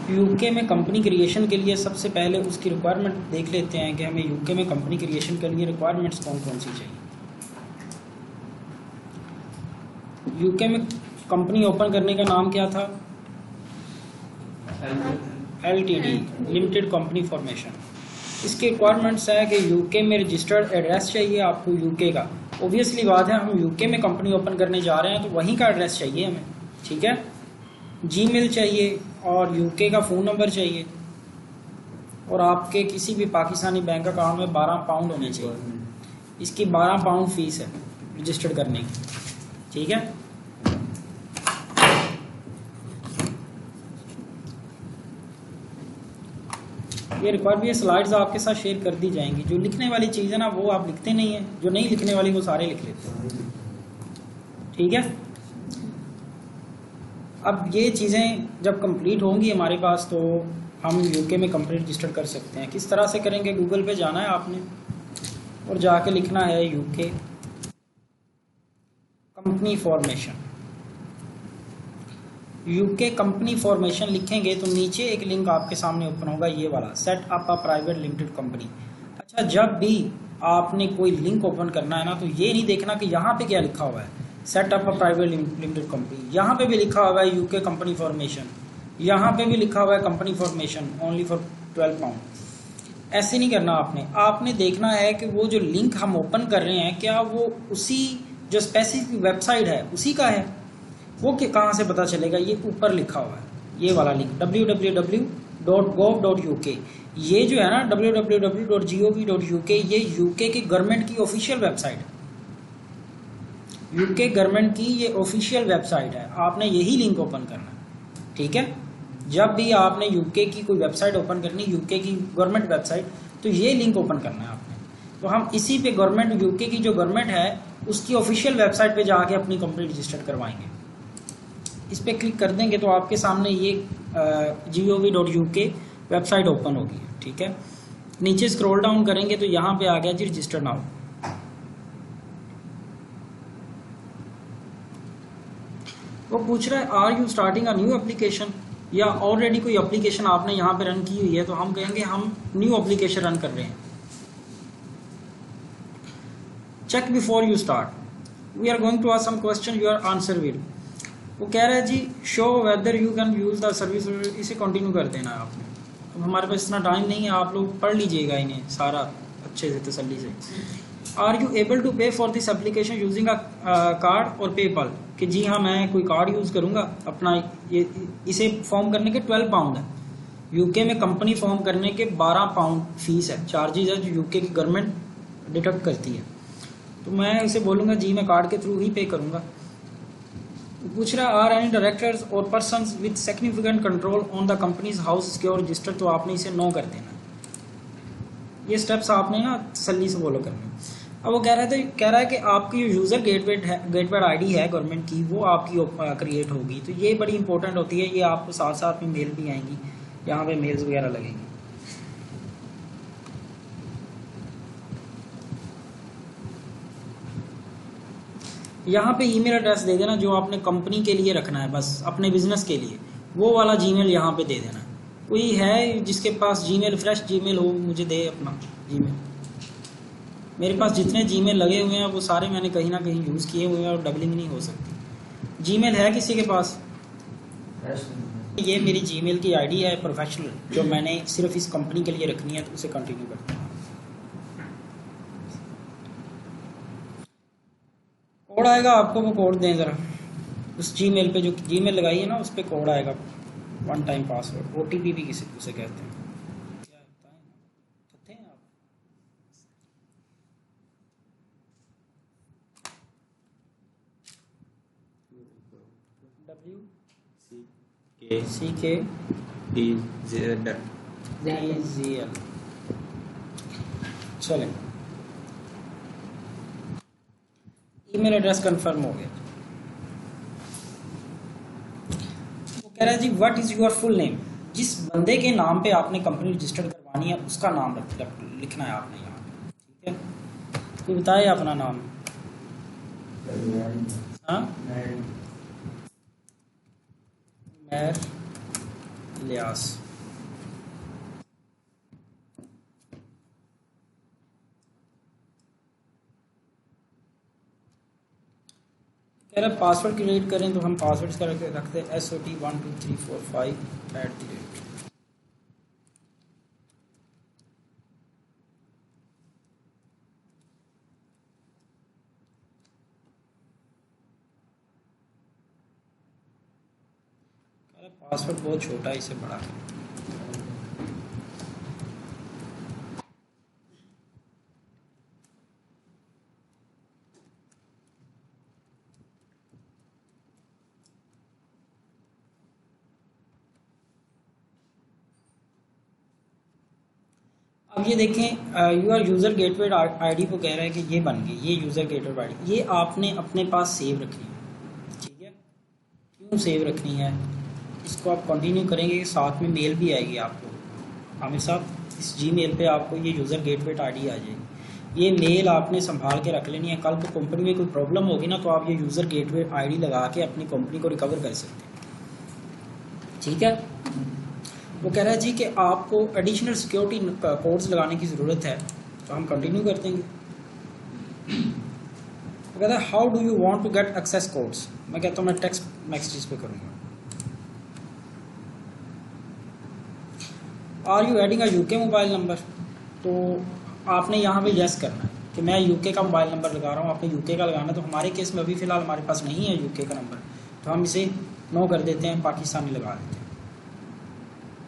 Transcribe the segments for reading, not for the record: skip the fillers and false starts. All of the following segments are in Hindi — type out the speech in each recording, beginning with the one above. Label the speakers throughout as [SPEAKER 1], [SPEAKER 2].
[SPEAKER 1] यूके में कंपनी क्रिएशन के लिए सबसे पहले उसकी रिक्वायरमेंट देख लेते हैं कि हमें यूके में कंपनी क्रिएशन के लिए रिक्वायरमेंट्स कौन कौन सी चाहिए। यूके में कंपनी ओपन करने का नाम क्या था? LTD, limited company formation. इसके रिक्वायरमेंट्स है कि यूके में रजिस्टर्ड एड्रेस चाहिए आपको यूके का। ऑब्वियसली बात है, हम यूके में कंपनी ओपन करने जा रहे हैं तो वहीं का एड्रेस चाहिए हमें, ठीक है। जीमेल चाहिए और यूके का फ़ोन नंबर चाहिए और आपके किसी भी पाकिस्तानी बैंक अकाउंट में 12 पाउंड होने चाहिए। इसकी 12 पाउंड फीस है रजिस्टर्ड करने की, ठीक है। ये रिक्वायर्ड भी स्लाइड्स आपके साथ शेयर कर दी जाएंगी। जो लिखने वाली चीज़ है ना वो आप लिखते नहीं हैं, जो नहीं लिखने वाली वो सारे लिख लेते हैं, ठीक है। अब ये चीज़ें जब कंप्लीट होंगी हमारे पास तो हम यूके में कंपनी रजिस्टर कर सकते हैं। किस तरह से करेंगे? गूगल पे जाना है आपने और जाके लिखना है UK company formation. UK company formation लिखेंगे तो नीचे एक लिंक आपके सामने ओपन होगा, ये वाला, set up a private limited company. अच्छा, जब भी आपने कोई लिंक ओपन करना है ना तो ये नहीं देखना कि यहाँ पे क्या लिखा हुआ है, set up a private limited company. यहाँ पे भी लिखा हुआ है यूके कंपनी फॉर्मेशन, यहाँ पे भी लिखा हुआ है company formation only for 12 pound. ऐसे नहीं करना आपने। आपने देखना है कि वो जो लिंक हम ओपन कर रहे हैं क्या वो उसी जो स्पेसिफिक वेबसाइट है उसी का है। वो कहाँ से पता चलेगा? ये ऊपर लिखा हुआ है, ये वाला लिंक www.gov.uk। ये जो है ना www.gov.uk, ये यूके की गवर्नमेंट की ऑफिशियल वेबसाइट है। यूके गवर्नमेंट की ये ऑफिशियल वेबसाइट है, आपने यही लिंक ओपन करना है, ठीक है। जब भी आपने यूके की कोई वेबसाइट ओपन करनी, यूके की गवर्नमेंट वेबसाइट, तो ये लिंक ओपन करना है आपने। तो हम इसी पे गवर्नमेंट, यूके की जो गवर्नमेंट है उसकी ऑफिशियल वेबसाइट पे जाके अपनी कंपनी रजिस्टर करवाएंगे। इस पर क्लिक कर देंगे तो आपके सामने ये gov.uk वेबसाइट ओपन होगी, ठीक है। नीचे स्क्रॉल डाउन करेंगे तो यहाँ पे आ गया जी रजिस्टर नाउ। वो पूछ रहा है are you starting a new application, या ऑलरेडी कोई एप्लीकेशन आपने यहाँ पे रन की हुई है, तो हम कहेंगे हम न्यू एप्लीकेशन रन कर रहे हैं। Check before you start, we are going to ask some question, your answer will. वो कह रहा है जी show whether you can use the service, इसे कंटिन्यू कर देना है आपने। अब हमारे पास इतना टाइम नहीं है, आप लोग पढ़ लीजिएगा इन्हें सारा अच्छे से तसल्ली से। आर यू एबल टू पे for this application using a card और पेपल, कि जी हाँ मैं कोई कार्ड यूज़ करूँगा अपना। ये इसे फॉर्म करने के 12 पाउंड है। यूके में कंपनी फॉर्म करने के 12 पाउंड फीस है, चार्जेज है जो यूके की गवर्नमेंट डिडक्ट करती है। तो मैं इसे बोलूँगा जी मैं कार्ड के थ्रू ही पे करूँगा। पूछ रहा आर एनी डायरेक्टर्स और persons with significant control on the companies house secure register, तो आपने इसे नो कर देना। ये स्टेप्स आपने ना तसल्ली से फॉलो करने। अब वो कह रहा है कि आपकी यूज़र गेटवे आईडी है गवर्नमेंट की, वो आपकी क्रिएट होगी। तो ये बड़ी इंपॉर्टेंट होती है, ये आपको साथ साथ में मेल भी आएंगी, यहाँ पे मेल्स वगैरह लगेंगी। यहाँ पे ईमेल एड्रेस दे देना जो आपने कंपनी के लिए रखना है, बस अपने बिजनेस के लिए, वो वाला जीमेल यहाँ पे दे देना। कोई है जिसके पास जीमेल, फ्रेश जीमेल हो, मुझे दे अपना जीमेल। मेरे पास जितने जीमेल लगे हुए हैं वो सारे मैंने कहीं ना कहीं यूज़ किए हुए हैं और डबलिंग नहीं हो सकती। जीमेल है किसी के पास? ये मेरी जीमेल की आईडी है प्रोफेशनल, जो मैंने सिर्फ इस कंपनी के लिए रखनी है, तो उसे कंटिन्यू करते हैं। कोड आएगा आपको, वो कोड दें ज़रा। उस जीमेल पे जो जीमेल लगाई है ना उस पर कोड आएगा, 1 टाइम पासवर्ड, OTP भी किसी उसे कहते हैं। क्या बताएं हैं आप? WCKDZL। चलें, ईमेल एड्रेस कंफर्म हो गया। वो कह रहा है जी what is your full name, जिस बंदे के नाम पे आपने कंपनी रजिस्टर करवानी है उसका नाम लिखना है आपने यहाँ पे, ठीक है। कोई बताए अपना नाम? हाँ, मैर इलियास। कह रहे पासवर्ड क्रिएट करें तो हम पासवर्ड का रखते हैं SOT12345 @। पासवर्ड बहुत छोटा है, इसे बड़ा है। अब ये देखें यूर यूज़र गेटवे आईडी को कह रहा है कि ये बन गई, ये यूज़र गेटवे आईडी, ये आपने अपने पास सेव रखनी है। ठीक है, क्यों सेव रखनी है, इसको आप कंटिन्यू करेंगे, साथ में मेल भी आएगी आपको आमिर साहब, इस जीमेल पे आपको ये यूज़र गेटवे आईडी आ जाएगी। ये मेल आपने संभाल के रख लेनी है, कल को कंपनी में कोई प्रॉब्लम होगी ना तो आप ये यूज़र गेटवे आईडी लगा के अपनी कंपनी को रिकवर कर सकते हैं। ठीक है, वो कह रहा है जी कि आपको एडिशनल सिक्योरिटी कोड्स लगाने की ज़रूरत है, तो हम कंटिन्यू कर देंगे। वो कहता है how do you want to get access codes, मैं कहता हूँ मैं टेक्स्ट मैसेजेस पे करूँगा। Are you adding a UK mobile number, तो आपने यहाँ पे यस करना है कि मैं यूके का मोबाइल नंबर लगा रहा हूँ, आपने यूके का लगाना है। तो हमारे केस में अभी फ़िलहाल हमारे पास नहीं है यूके का नंबर, तो हम इसे नो कर देते हैं, पाकिस्तानी लगा देते हैं।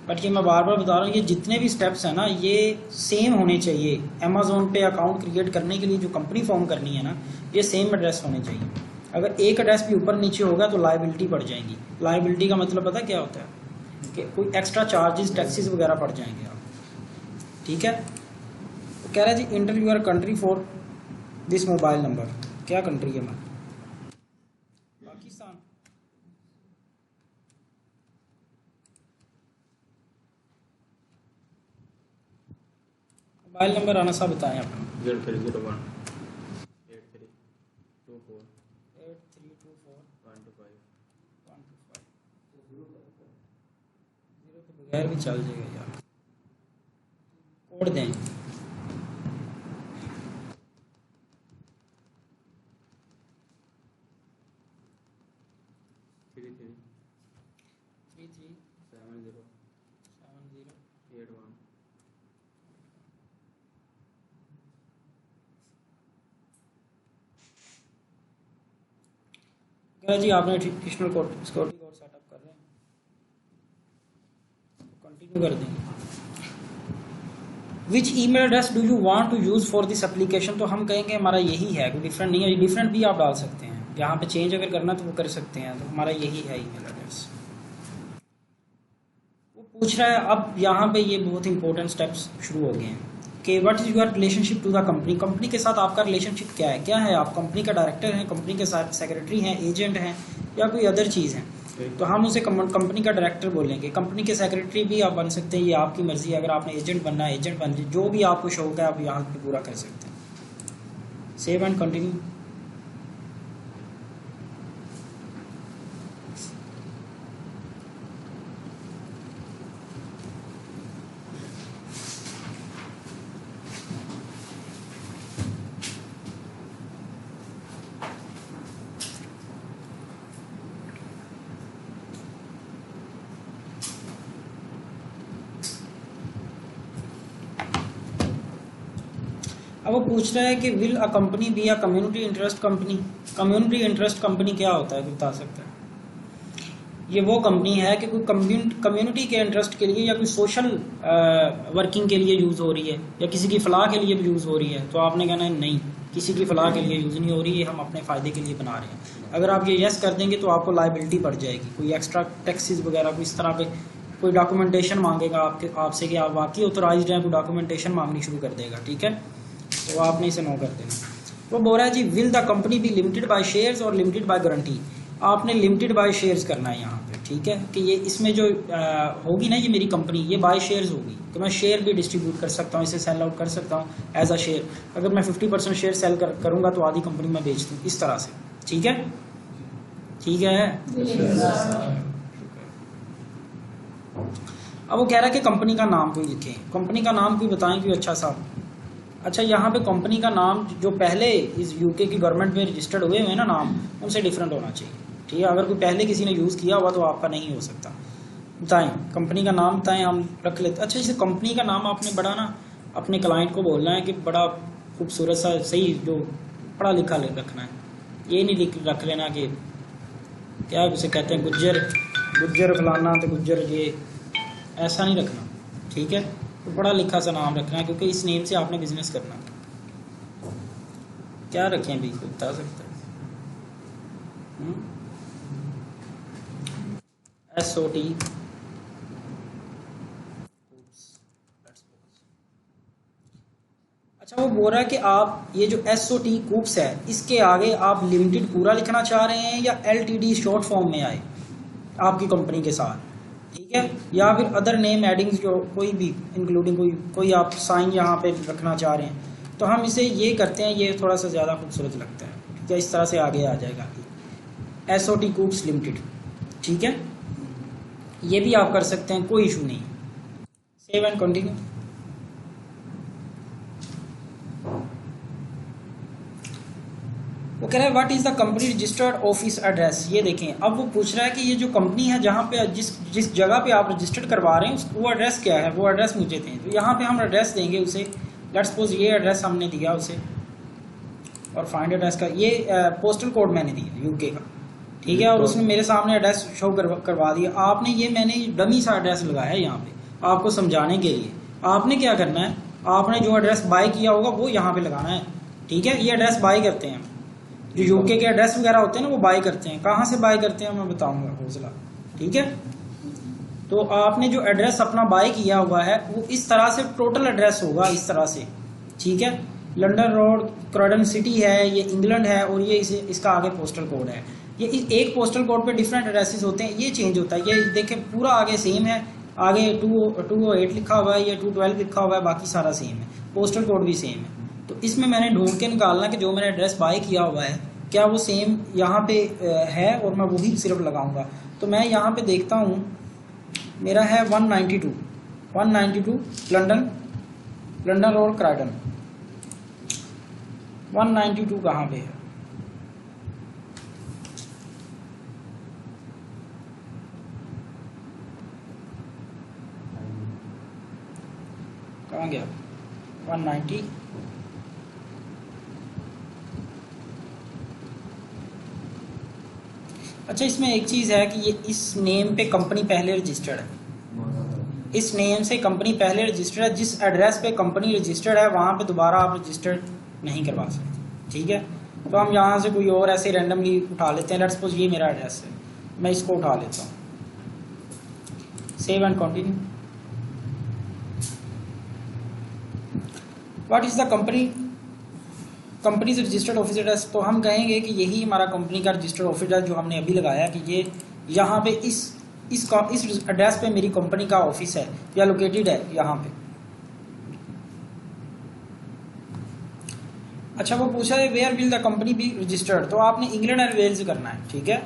[SPEAKER 1] बट ये मैं बार बार बता रहा हूँ, ये जितने भी स्टेप्स हैं ना ये सेम होने चाहिए। अमेज़ॉन पे अकाउंट क्रिएट करने के लिए जो कंपनी फॉर्म करनी है ना, ये सेम एड्रेस होने चाहिए। अगर एक एड्रेस भी ऊपर नीचे होगा तो लायबिलिटी बढ़ जाएंगी। लायबिलिटी का मतलब पता क्या होता है कि कोई एक्स्ट्रा चार्जेस टैक्सेस वगैरह पड़ जाएंगे आप। ठीक है, तो कह रहा है जी enter your country for this mobile number, क्या कंट्री है हमारी, पाकिस्तान। मोबाइल नंबर आना सा बताएं अपना।
[SPEAKER 2] 0301
[SPEAKER 1] 8324
[SPEAKER 2] 125
[SPEAKER 1] 0 के बगैर भी चल जाएगा यार, कोड दें। जी आपने additional code security code setup कर रहे हैं, कंटिन्यू कर देंगे। Which email address do you want to use for this application, तो हम कहेंगे हमारा यही है, कोई डिफरेंट नहीं है। डिफरेंट भी आप डाल सकते हैं, यहाँ पे चेंज अगर करना तो वो कर सकते हैं, तो हमारा यही है ईमेल एड्रेस। वो पूछ रहा है अब यहाँ पे ये बहुत इंपॉर्टेंट स्टेप्स शुरू हो गए हैं कि what is your relationship to the company, company के साथ आपका रिलेशनशिप क्या है। क्या है, आप कंपनी का डायरेक्टर हैं, कंपनी के साथ सेक्रेटरी हैं, एजेंट हैं, या कोई अदर चीज़ है, तो हम उसे कंपनी का डायरेक्टर बोलेंगे। कंपनी के सेक्रेटरी भी आप बन सकते हैं, ये आपकी मर्जी है। अगर आपने एजेंट बनना है एजेंट बन, जो भी आपको शौक है आप यहाँ पे पूरा कर सकते हैं। Save and continue. अब वो पूछ रहा है कि will a company be a community interest company. Community interest company क्या होता है, बता सकता है? ये वो कंपनी है कि कोई कम्युनिटी के इंटरेस्ट के लिए या कोई सोशल वर्किंग के लिए यूज़ हो रही है, या किसी की फलाह के लिए भी यूज़ हो रही है। तो आपने कहना है नहीं, किसी की फलाह के लिए यूज़ नहीं हो रही है, हम अपने फ़ायदे के लिए बना रहे हैं। अगर आप ये यस कर देंगे तो आपको लाइबिलिटी बढ़ जाएगी, कोई एक्स्ट्रा टैक्सेस वगैरह कोई इस तरह के कोई डॉक्यूमेंटेशन मांगेगा आपसे कि आप वाकई ऑथोराइज्ड हैं, कोई डॉक्यूमेंटेशन मांगनी शुरू कर देगा। ठीक है, तो आपने इसे नो कर देना। वो बोल रहा है जी will the company be limited by shares और लिमिटेड बाय गारंटी। आपने लिमिटेड बाय शेयर्स करना है यहाँ पे। ठीक है, कि ये इसमें जो होगी ना, ये मेरी कंपनी ये बाय शेयर्स होगी, तो मैं शेयर भी डिस्ट्रीब्यूट कर सकता हूँ, इसे सेल आउट कर सकता हूँ एज अ शेयर। अगर मैं 50% शेयर सेल करूँगा तो आधी कंपनी में बेच दूँ, इस तरह से। ठीक है, ठीक है। अब वो कह रहा है कि कंपनी का नाम कोई लिखें, कंपनी का नाम कोई बताएं कोई अच्छा सा। अच्छा, यहाँ पे कंपनी का नाम जो पहले इस यूके की गवर्नमेंट में रजिस्टर्ड हुए हैं ना नाम, उनसे डिफरेंट होना चाहिए। ठीक है, अगर कोई पहले किसी ने यूज़ किया हुआ तो आपका नहीं हो सकता। बताएं कंपनी का नाम, बताएं, हम रख लेते। अच्छा, जैसे कंपनी का नाम आपने बड़ा ना अपने क्लाइंट को बोलना है कि बड़ा खूबसूरत सा सही जो पढ़ा लिखा रखना है। ये नहीं रख लेना कि क्या उसे कहते हैं गुज्जर फलाना तो गुज्जर, ये ऐसा नहीं रखना। ठीक है, तो बड़ा लिखा सा नाम रखना है, क्योंकि इस नेम से आपने बिजनेस करना। क्या रखें भी कोई बता सकता है? SOT। अच्छा, वो बोल रहा है कि आप ये जो SOT कूप्स है इसके आगे आप लिमिटेड पूरा लिखना चाह रहे हैं या LTD शॉर्ट फॉर्म में आए आपकी कंपनी के साथ। ठीक है, या फिर अदर नेम एडिंग्स जो कोई भी इंक्लूडिंग कोई आप साइन यहाँ पे रखना चाह रहे हैं, तो हम इसे ये करते हैं, ये थोड़ा सा ज़्यादा खूबसूरत लगता है। ठीक है, इस तरह से आगे आ जाएगा SOT कूप्स लिमिटेड। ठीक है, ये भी आप कर सकते हैं, कोई इशू नहीं। Save and continue. वो कह रहा है what is the company registered office address. ये देखें, अब वो पूछ रहा है कि ये जो कंपनी है जहाँ पे जिस जगह पे आप रजिस्टर्ड करवा रहे हैं वो एड्रेस क्या है, वो एड्रेस मुझे दें। तो यहाँ पे हम एड्रेस देंगे उसे। लेट्स सपोज ये एड्रेस हमने दिया उसे, और फाइंड एड्रेस का ये पोस्टल कोड मैंने दिया यूके का। ठीक है, और उसने मेरे सामने एड्रेस शो करवा दिया। आपने ये मैंने डमी सा एड्रेस लगाया है यहाँ पे आपको समझाने के लिए। आपने क्या करना है, आपने जो एड्रेस बाय किया होगा वो यहाँ पे लगाना है। ठीक है, ये एड्रेस बाय करते हैं जो यूके के एड्रेस वगैरह होते हैं ना, वो बाय करते हैं। कहाँ से बाय करते हैं मैं बताऊंगा हौसला। ठीक है, तो आपने जो एड्रेस अपना बाय किया हुआ है वो इस तरह से टोटल एड्रेस होगा, इस तरह से। ठीक है, लंदन रोड क्रॉयडन सिटी है, ये इंग्लैंड है, और ये इसका आगे पोस्टल कोड है। ये एक पोस्टल कोड पे डिफरेंट एड्रेसेस होते हैं, ये चेंज होता है। ये देखें पूरा आगे सेम है, आगे 208 लिखा हुआ है, ये 212 लिखा हुआ है, बाकी सारा सेम है, पोस्टल कोड भी सेम है। तो इसमें मैंने ढूंढ के निकालना कि जो मैंने एड्रेस बाय किया हुआ है क्या वो सेम यहाँ पे है, और मैं वही सिर्फ लगाऊंगा। तो मैं यहाँ पे देखता हूँ, मेरा है 192 लंदन रोड क्रॉयडन। 192 कहाँ पे है? कहाँ गया? 190। अच्छा, इसमें एक चीज़ है कि ये इस नेम पे कंपनी पहले रजिस्टर्ड है, इस नेम से कंपनी पहले रजिस्टर्ड है। जिस एड्रेस पे कंपनी रजिस्टर्ड है वहाँ पे दोबारा आप रजिस्टर्ड नहीं करवा सकते। ठीक है, तो हम यहाँ से कोई और ऐसे रैंडमली उठा लेते हैं। लेट्स सपोज ये मेरा एड्रेस है, मैं इसको उठा लेता हूँ। Save and continue. What is the company से रजिस्टर्ड ऑफिस एड्रेस। तो हम कहेंगे कि यही हमारा कंपनी का रजिस्टर्ड ऑफिस एड्रेस जो हमने अभी लगाया कि ये यहाँ पे इस एड्रेस पे मेरी कंपनी का ऑफिस है या लोकेटेड है यहाँ पे। अच्छा, वो पूछा है where will the company be registered, तो आपने इंग्लैंड एंड वेल्स करना है। ठीक है,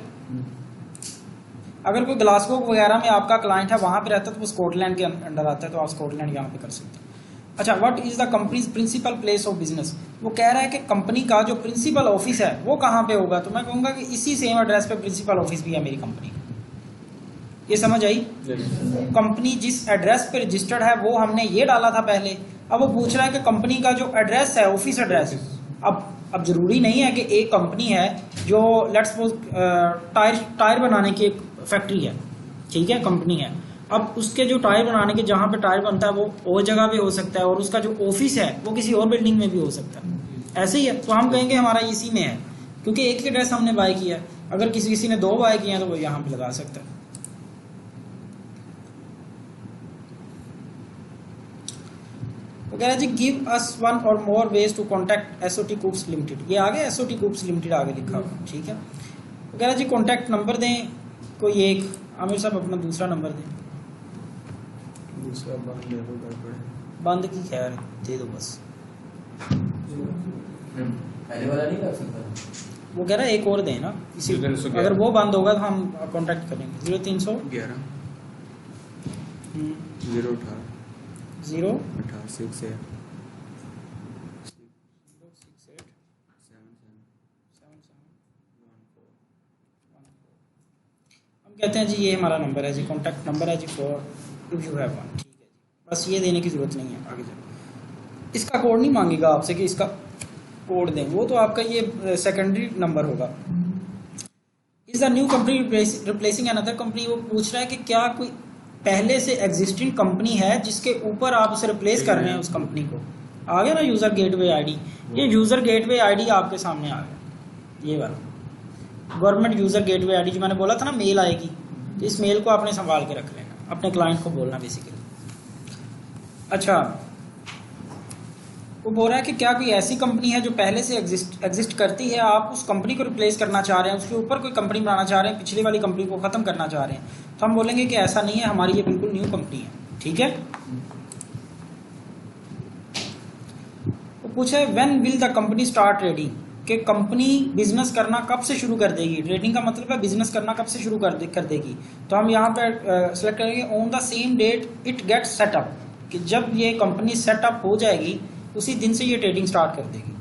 [SPEAKER 1] अगर कोई ग्लासगो वगैरह में आपका क्लाइंट है वहां पे रहता है तो वो स्कॉटलैंड के अंडर आता है, तो आप स्कॉटलैंड यहाँ पे कर सकते हैं। अच्छा, what is the company's principal place of business. वो कह रहा है कि कंपनी का जो प्रिंसिपल ऑफिस है वो कहाँ पे होगा। तो मैं कहूँगा कि इसी सेम एड्रेस पे प्रिंसिपल ऑफिस भी है मेरी कंपनी। ये समझ आई? कंपनी जिस एड्रेस पे रजिस्टर्ड है वो हमने ये डाला था पहले। अब वो पूछ रहा है कि कंपनी का जो एड्रेस है ऑफिस एड्रेस, अब जरूरी नहीं है कि एक कंपनी है जो लेट्स सपोज टायर बनाने की एक फैक्ट्री है। ठीक है, कंपनी है, अब उसके जो टायर बनाने के जहाँ पे टायर बनता है वो और जगह पे हो सकता है, और उसका जो ऑफिस है वो किसी और बिल्डिंग में भी हो सकता है। ऐसे ही है, तो हम कहेंगे हमारा इसी में है, क्योंकि एक ही एड्रेस हमने बाय किया है। अगर किसी ने 2 बाय किए हैं तो वो यहाँ पे लगा सकता है। वो कह रहा है जी गिव अस 1 और more ways to contact SOT कूप्स लिमिटेड। ये आगे SOT कूप्स लिमिटेड आगे लिखा हुआ। ठीक है, वो कह रहा है जी कॉन्टैक्ट नंबर दें कोई एक। आमिर साहब अपना दूसरा नंबर दें।
[SPEAKER 2] दूसरा
[SPEAKER 1] बंद की खैर दे दो बस।
[SPEAKER 3] पहले वाला नहीं कर सकता।
[SPEAKER 1] वो कह रहा है एक और दें ना, इसी अगर वो बंद होगा तो हम कॉन्टैक्ट करेंगे। 0311
[SPEAKER 2] 0 18
[SPEAKER 1] 0
[SPEAKER 2] 18 6 8
[SPEAKER 1] हम कहते हैं जी ये हमारा नंबर है जी, कॉन्टैक्ट नंबर है जी for if you have one. ठीक है जी, बस ये देने की ज़रूरत नहीं है आगे जाए। इसका कोड नहीं मांगेगा आपसे कि इसका कोड दें, वो तो आपका ये सेकेंडरी नंबर होगा। Is the new company replacing another company, वो पूछ रहा है कि क्या कोई पहले से एग्जिस्टिंग कंपनी है जिसके ऊपर आप उसे रिप्लेस कर रहे हैं उस कंपनी को। आ गया ना यूज़र गेटवे आईडी, ये यूज़र गेटवे आईडी आपके सामने आ गया, ये वाला गवर्नमेंट यूज़र गेटवे आईडी जो मैंने बोला था ना मेल आएगी, तो इस मेल को आपने संभाल के रख लेना, अपने क्लाइंट को बोलना बेसिकली। अच्छा, वो बोल रहा है कि क्या कोई ऐसी कंपनी है जो पहले से एग्जिस्ट करती है, आप उस कंपनी को रिप्लेस करना चाह रहे हैं, उसके ऊपर कोई कंपनी बनाना चाह रहे हैं, पिछली वाली कंपनी को ख़त्म करना चाह रहे हैं, तो हम बोलेंगे कि ऐसा नहीं है, हमारी ये बिल्कुल न्यू कंपनी है। ठीक है। वो पूछा है when will the company start trading, कि कंपनी बिजनेस करना कब से शुरू कर देगी। ट्रेडिंग का मतलब है बिजनेस करना कब से शुरू कर देगी। तो हम यहाँ पे सेलेक्ट करेंगे on the same date it gets set up, कि जब ये कंपनी सेटअप हो जाएगी उसी दिन से ये ट्रेडिंग स्टार्ट कर देगी।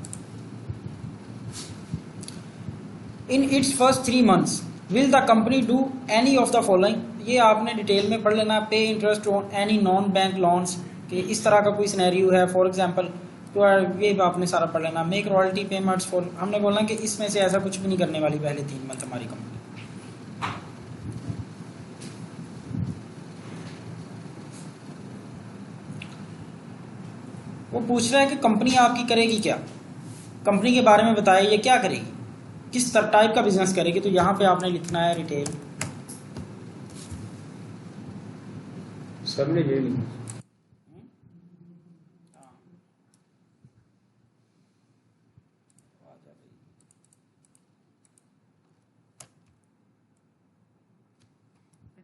[SPEAKER 1] In its first 3 months will the company do any of the following, ये आपने डिटेल में पढ़ लेना। पे interest on any non bank loans, कि इस तरह का कोई सिनेरियो है फॉर एग्जांपल, तो ये आपने सारा पढ़ लेना। मेक रॉयल्टी पेमेंट्स फॉर, हमने बोलना कि इसमें से ऐसा कुछ भी नहीं करने वाली पहले 3 month हमारी कंपनी। वो पूछ रहा है कि कंपनी आपकी करेगी क्या, कंपनी के बारे में बताइए, ये क्या करेगी, किस टाइप का बिजनेस करेगी। तो यहाँ पे आपने लिखना है रिटेल।
[SPEAKER 2] सबने ये लिखा।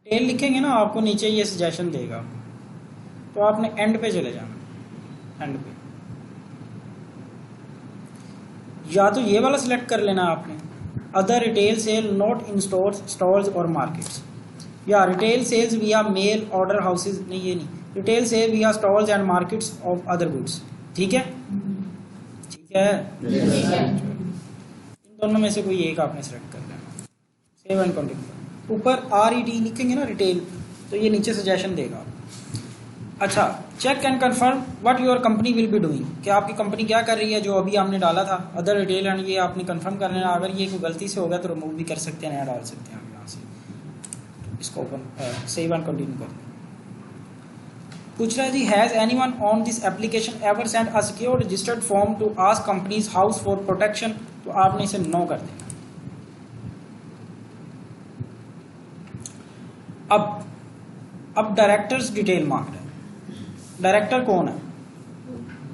[SPEAKER 1] रिटेल लिखेंगे ना, आपको नीचे ये सजेशन देगा, तो आपने एंड पे चले जाना, एंड पे या तो ये वाला सिलेक्ट कर लेना आपने, other retail sale not in stalls और मार्केट्स, या रिटेल सेल्स विया मेल ऑर्डर हाउसेज, नहीं ये नहीं, रिटेल सेल विया stalls and markets of other goods. ठीक है, ठीक है। इन दोनों में से कोई एक आपने सिलेक्ट कर लेना, सेव एंड कंटिन्यू। ऊपर RED लिखेंगे ना रिटेल, तो ये नीचे सजेशन देगा। अच्छा, check and confirm what your company will be doing, कि आपकी कंपनी क्या कर रही है, जो अभी हमने डाला था अदर रिटेल एंड, ये आपने कंफर्म कर लेना। अगर ये कोई गलती से हो गया तो रिमूव भी कर सकते हैं, नया डाल सकते हैं आप यहाँ से। इसको ओपन सेव एंड कंटिन्यू कर। पूछ रहा है जी, has anyone on this application ever sent a secure registered form to ask Companies House for protection, तो आपने इसे नो कर देना। अब डायरेक्टर्स डिटेल मांग रहे हैं। डायरेक्टर कौन है,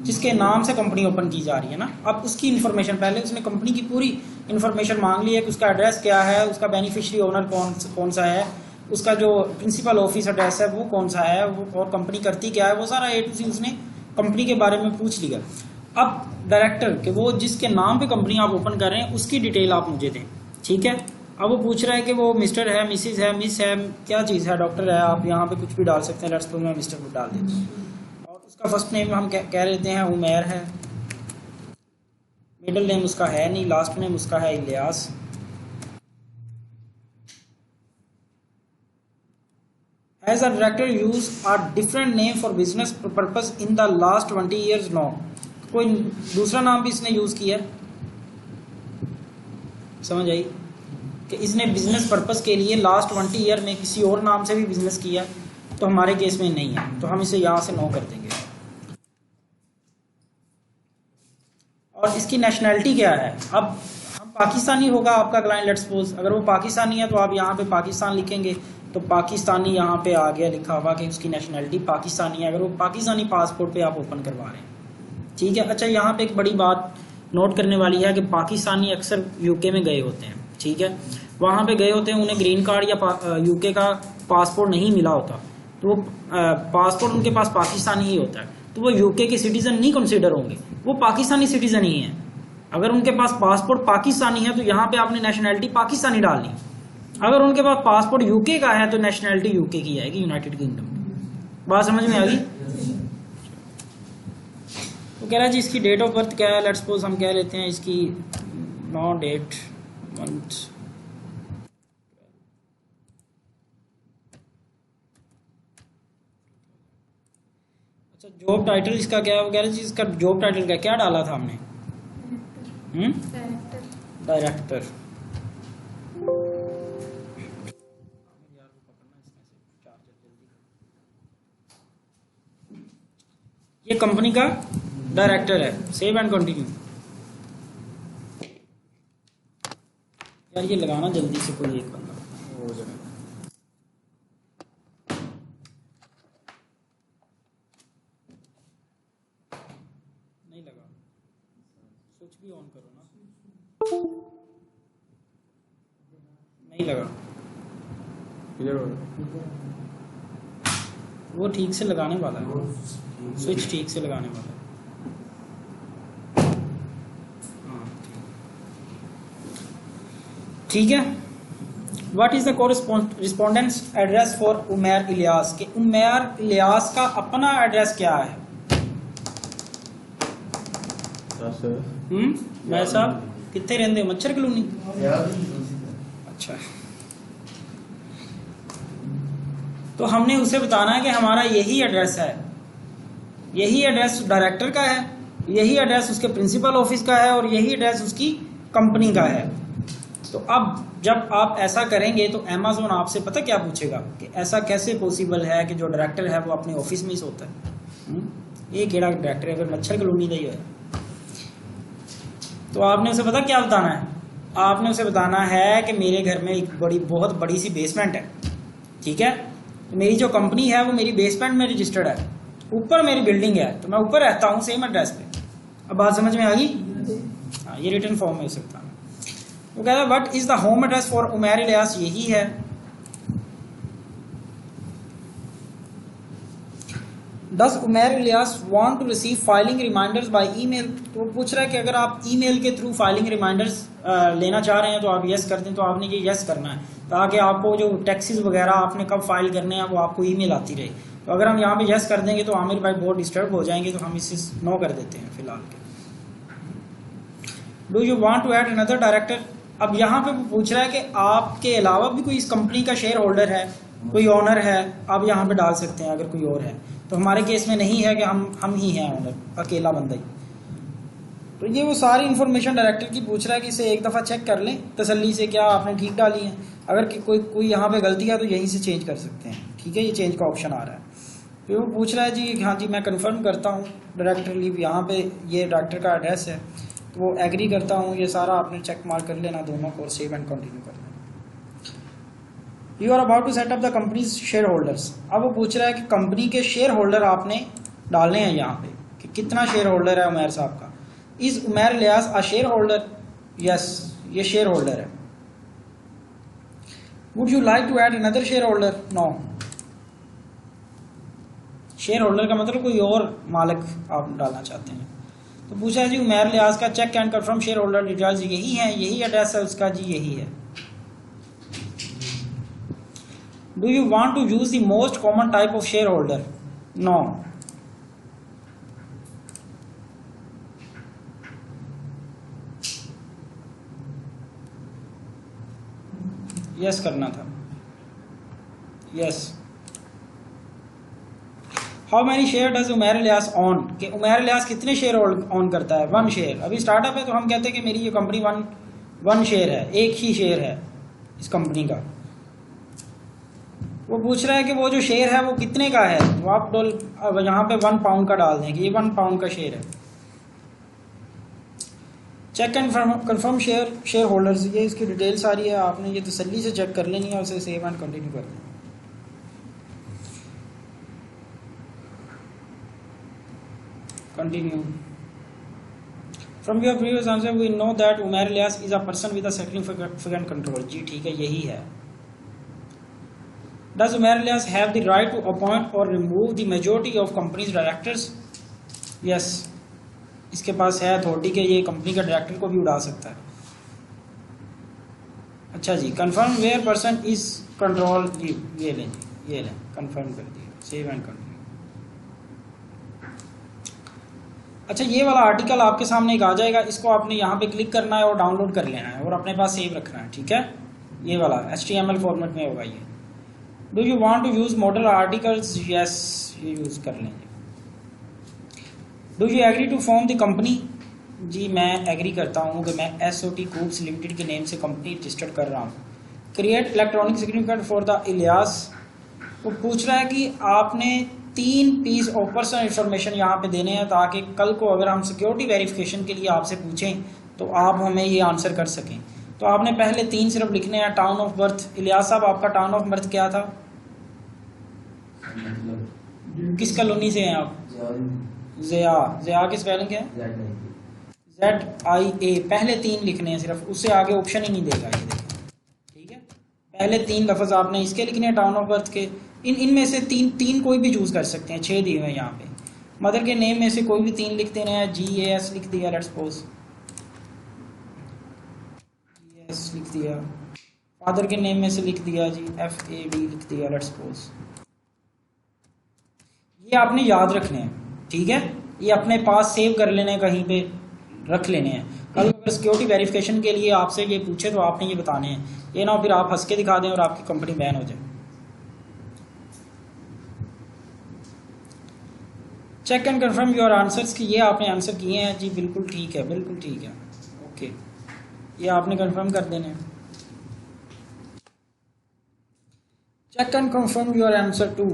[SPEAKER 1] जिसके नाम से कंपनी ओपन की जा रही है ना। अब उसकी इन्फॉर्मेशन, पहले उसने कंपनी की पूरी इन्फॉर्मेशन मांग ली है कि उसका एड्रेस क्या है, उसका बेनिफिशियरी ओनर कौन सा है, उसका जो प्रिंसिपल ऑफिस एड्रेस है वो कौन सा है, वो और कंपनी करती क्या है, वो सारा A to Z उसने कंपनी के बारे में पूछ लिया। अब डायरेक्टर के वो जिसके नाम पे कंपनी आप ओपन कर रहे हैं उसकी डिटेल आप मुझे दें। ठीक है। अब वो पूछ रहा है कि वो मिस्टर है, मिसिज है, मिस है, क्या चीज़ है, डॉक्टर है, आप यहाँ पे कुछ भी डाल सकते हैं। लेट्स सपोज मैं मिस्टर को डाल देता हूँ, और उसका फर्स्ट नेम हम कह लेते हैं उमैर है, मिडिल नेम उसका है नहीं, लास्ट नेम उसका है Ilyas. Has a director used a different name for business purpose in the last 20 years? No. कोई दूसरा नाम भी इसने यूज किया, समझ आई, कि इसने बिजनेस पर्पस के लिए लास्ट 20 ईयर में किसी और नाम से भी बिजनेस किया, तो हमारे केस में नहीं है, तो हम इसे यहाँ से नो कर देंगे। और इसकी नेशनैलिटी क्या है, अब हम पाकिस्तानी होगा आपका क्लाइंट, लेट्स सपोज अगर वो पाकिस्तानी है तो आप यहाँ पे पाकिस्तान लिखेंगे, तो पाकिस्तानी यहाँ पे आ गया लिखा हुआ कि उसकी नेशनैलिटी पाकिस्तानी है, अगर वो पाकिस्तानी पासपोर्ट पे आप ओपन करवा रहे हैं। ठीक है। अच्छा, यहाँ पे एक बड़ी बात नोट करने वाली है कि पाकिस्तानी अक्सर यूके में गए होते हैं। ठीक है, वहाँ पे गए होते हैं, उन्हें ग्रीन कार्ड या यूके का पासपोर्ट नहीं मिला होता, तो वो पासपोर्ट उनके पास पाकिस्तानी ही होता है, तो वो यूके के सिटीजन नहीं कंसिडर होंगे, वो पाकिस्तानी सिटीजन ही है। अगर उनके पास पासपोर्ट पाकिस्तानी है तो यहाँ पे आपने नेशनैलिटी पाकिस्तानी डालनी। अगर उनके पास पासपोर्ट यूके का है तो नेशनैलिटी यूके की आएगी, यूनाइटेड किंगडम। बात समझ में आ गई? तो कह रहा है जी इसकी डेट ऑफ बर्थ क्या है, लेट्स सपोज हम कह लेते हैं इसकी नो डेट मंथ, अच्छा जॉब टाइटल इसका क्या है, वो कह रहे जी इसका जॉब टाइटल क्या डाला था हमने, डायरेक्टर। ये कंपनी का डायरेक्टर है, सेव एंड कंटिन्यू। यार ये लगाना जल्दी से कोई एक बंदा
[SPEAKER 2] हो जाए।
[SPEAKER 1] नहीं लगा, स्विच भी ऑन करो ना, नहीं लगा,
[SPEAKER 2] क्लियर हो गया?
[SPEAKER 1] वो ठीक से लगाने वाला है, स्विच ठीक से लगाने वाला है। हाँ, ठीक है। What is the correspondence address for Umair Ilyas, के उमैर इलियास का अपना एड्रेस क्या है? मैं साहब कितने रहंदे हो, मच्छर कॉलोनी? अच्छा, तो हमने उसे बताना है कि हमारा यही एड्रेस है, यही एड्रेस डायरेक्टर का है, यही एड्रेस उसके प्रिंसिपल ऑफिस का है और यही एड्रेस उसकी कंपनी का है। तो अब जब आप ऐसा करेंगे तो अमेज़न आपसे पता क्या पूछेगा कि ऐसा कैसे पॉसिबल है कि जो डायरेक्टर है वो अपने ऑफिस में ही सोता है। ये केड़ा डायरेक्टर है फिर मच्छर कॉलोनी का ही है। तो आपने उसे पता क्या बताना है, आपने उसे बताना है कि मेरे घर में एक बहुत बड़ी सी बेसमेंट है, ठीक है, तो मेरी जो कंपनी है वो मेरी बेसमेंट में रजिस्टर्ड है, ऊपर मेरी बिल्डिंग है तो मैं ऊपर रहता हूँ सेम एड्रेस पे। अब बात समझ में आ गई? हाँ, ये रिटर्न फॉर्म में हो सकता है। वो कह रहा है what is the home address for Umair Ilyas, यही है। Does Umair Ilyas want to receive filing reminders by email, तो वो पूछ रहा है कि अगर आप ईमेल के थ्रू फाइलिंग रिमाइंडर्स लेना चाह रहे हैं तो आप यस कर दें। तो आपने ये यस करना है ताकि आपको जो टैक्सेस वगैरह आपने कब फाइल करने हैं वो आपको ईमेल आती रहे। तो अगर हम यहाँ पे यस कर देंगे तो आमिर भाई बहुत डिस्टर्ब हो जाएंगे, तो हम इसे नो कर देते हैं फिलहाल के। Do you want to add another director, अब यहाँ पे वो पूछ रहा है कि आपके अलावा भी कोई इस कंपनी का शेयर होल्डर है, कोई ओनर है, आप यहाँ पे डाल सकते हैं अगर कोई और है। तो हमारे केस में नहीं है कि हम ही हैं ओनर, अकेला बंदा ही। तो ये वो सारी इन्फॉर्मेशन डायरेक्टर की पूछ रहा है कि इसे एक दफ़ा चेक कर लें तसल्ली से, क्या आपने ठीक डाली है। अगर कोई यहाँ पे गलती है तो यहीं से चेंज कर सकते हैं, ठीक है, ये चेंज का ऑप्शन आ रहा है। फिर वो पूछ रहा है जी हाँ जी मैं कंफर्म करता हूँ डायरेक्टर लीव, यहाँ पे ये डायरेक्टर का एड्रेस है, तो वो एग्री करता हूँ, ये सारा आपने चेक मार्क कर लेना दोनों को, सेव एंड कंटिन्यू कर लेना। You are about to set up the company's share holders, अब वो पूछ रहा है कि कंपनी के शेयर होल्डर आपने डालने हैं यहाँ पे कि कितना शेयर होल्डर है उमैर साहब का। Is Umair Ilyas a share holder, yes ये शेयर होल्डर है। Would you like to add another share holder, no. Share holder का मतलब कोई और मालिक आप डालना चाहते हैं। तो पूछा है जी उमैर इलियास का check and confirm share holder details यही है, यही एड्रेस है उसका जी, यही है। Do you want to use the most common type of share holder, no. Yes करना था, yes. How many share does Umair Ilyas own, कि उमैर इलियास कितने शेयर ऑन करता है, 1 शेयर। अभी स्टार्टअप है तो हम कहते हैं कि मेरी ये कंपनी वन शेयर है, एक ही शेयर है इस कंपनी का। वो पूछ रहा है कि वो जो शेयर है वो कितने का है, तो आप अब यहाँ पे 1 पाउंड का डाल दें कि ये 1 पाउंड का शेयर है। Check and confirm share holders, ये इसकी डिटेल सारी है, आपने ये तसल्ली से चेक कर लेनी है, उसे सेव एंड कंटिन्यू कर दें। Continue. From your previous answer we know that Umair Ilyas is a person with a significant control, जी ठीक है यही है। Does Umair Ilyas have the right to appoint और remove the majority of company's directors, yes इसके पास है अथॉरिटी के, ये कंपनी का डायरेक्टर को भी उड़ा सकता है। अच्छा जी, confirm where person is control, ये लें कंफर्म कर दिया, सेव एंड कंटिन्यू। अच्छा, ये वाला आर्टिकल आपके सामने एक आ जाएगा, इसको आपने यहाँ पे क्लिक करना है और डाउनलोड कर लेना है और अपने पास सेव रखना है, ठीक है। ये वाला HTML फॉर्मेट में होगा ये। Do you want to use model articles? Yes, ये यूज कर लेंगे। Do you agree to form the company? जी मैं एग्री करता हूँ कि मैं SOT कूब्स लिमिटेड के नेम से कंपनी रजिस्टर्ड कर रहा हूँ। Create electronic signature card for the Ilyas. वो पूछ रहा है कि आपने 3 पीस ऑफ पर्सनल इंफॉर्मेशन यहाँ पे देने हैं ताकि कल को अगर हम सिक्योरिटी वेरिफिकेशन के लिए आपसे पूछें तो आप हमें ये आंसर कर सकें। तो आपने पहले 3 सिर्फ लिखने हैं। टाउन ऑफ बर्थ, इलियास साहब आपका टाउन ऑफ बर्थ क्या था? किस कॉलोनी से हैं आप? ज़िया। ज़िया की स्पेलिंग क्या है? ZIA। पहले 3 लिखने हैं सिर्फ, उससे आगे ऑप्शन ही नहीं देगा ये, देखें, ठीक है। पहले 3 लफ्ज़ आपने इसके लिखने हैं टाउन ऑफ बर्थ के। इनमें से तीन कोई भी चूज़ कर सकते हैं, 6 दिए हुए हैं यहाँ पे। मदर के नेम में से कोई भी 3 लिख देना है। GAS लिख दिया, लेट्स सपोज GAS लिख दिया। फादर के नेम में से लिख दिया जी FAD लिख दिया, लेट्स सपोज। ये आपने याद रखने हैं, ठीक है। ये अपने पास सेव कर लेने हैं, कहीं पे रख लेने हैं। कल अगर सिक्योरिटी वेरिफिकेशन के लिए आपसे ये पूछे तो आपने ये बताने हैं, ये ना फिर आप हंस के दिखा दें और आपकी कंपनी बैन हो जाए। Check and confirm your answers कि ये आपने आंसर किए हैं जी, बिल्कुल ठीक है, बिल्कुल ठीक है, ओके। ये आपने कंफर्म कर देने हैं। Check and confirm your answer too.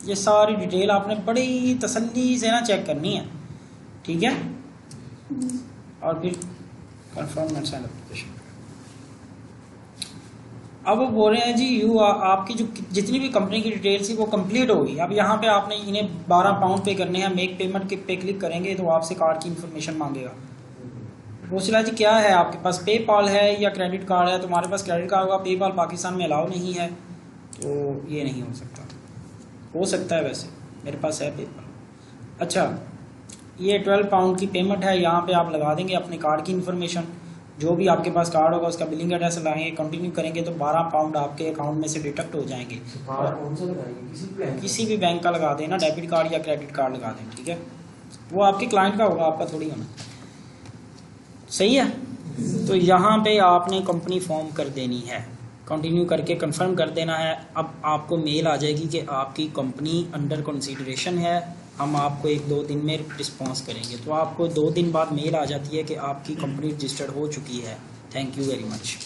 [SPEAKER 1] ये सारी डिटेल आपने बड़ी तसल्ली से ना चेक करनी है, ठीक है। और फिर कंफर्म एंड साइन एप्लीकेशन। अब वो बोल रहे हैं जी आपकी जो जितनी भी कंपनी की डिटेल थी वो कंप्लीट होगी। अब यहाँ पे आपने इन्हें 12 पाउंड पे करने हैं। मेक पेमेंट के पे क्लिक करेंगे तो आपसे कार्ड की इन्फॉर्मेशन मांगेगा। पूछ रहा है जी क्या है आपके पास, पेपाल है या क्रेडिट कार्ड है? तुम्हारे पास क्रेडिट कार्ड होगा, पेपाल पाकिस्तान में अलाउ नहीं है, तो ये नहीं हो सकता। हो सकता है वैसे, मेरे पास है पेपाल। अच्छा, ये 12 पाउंड की पेमेंट है, यहाँ पे आप लगा देंगे अपने कार्ड की इन्फॉर्मेशन। जो भी आपके पास कार्ड होगा उसका बिलिंग एड्रेस लगाएंगे, कंटिन्यू करेंगे तो 12 पाउंड आपके अकाउंट में से डिडक्ट हो जाएंगे। किसी भी बैंक का लगा देना, डेबिट कार्ड या क्रेडिट कार्ड लगा दें, ठीक है। वो आपके क्लाइंट का होगा, आपका थोड़ी होना। सही है। तो यहाँ पे आपने कंपनी फॉर्म कर देनी है, कंटिन्यू करके कंफर्म कर देना है। अब आपको मेल आ जाएगी कि आपकी कंपनी अंडर कंसीडरेशन है, हम आपको 1-2 दिन में रिस्पॉन्स करेंगे। तो आपको 2 दिन बाद मेल आ जाती है कि आपकी कंपनी रजिस्टर्ड हो चुकी है। Thank you very much.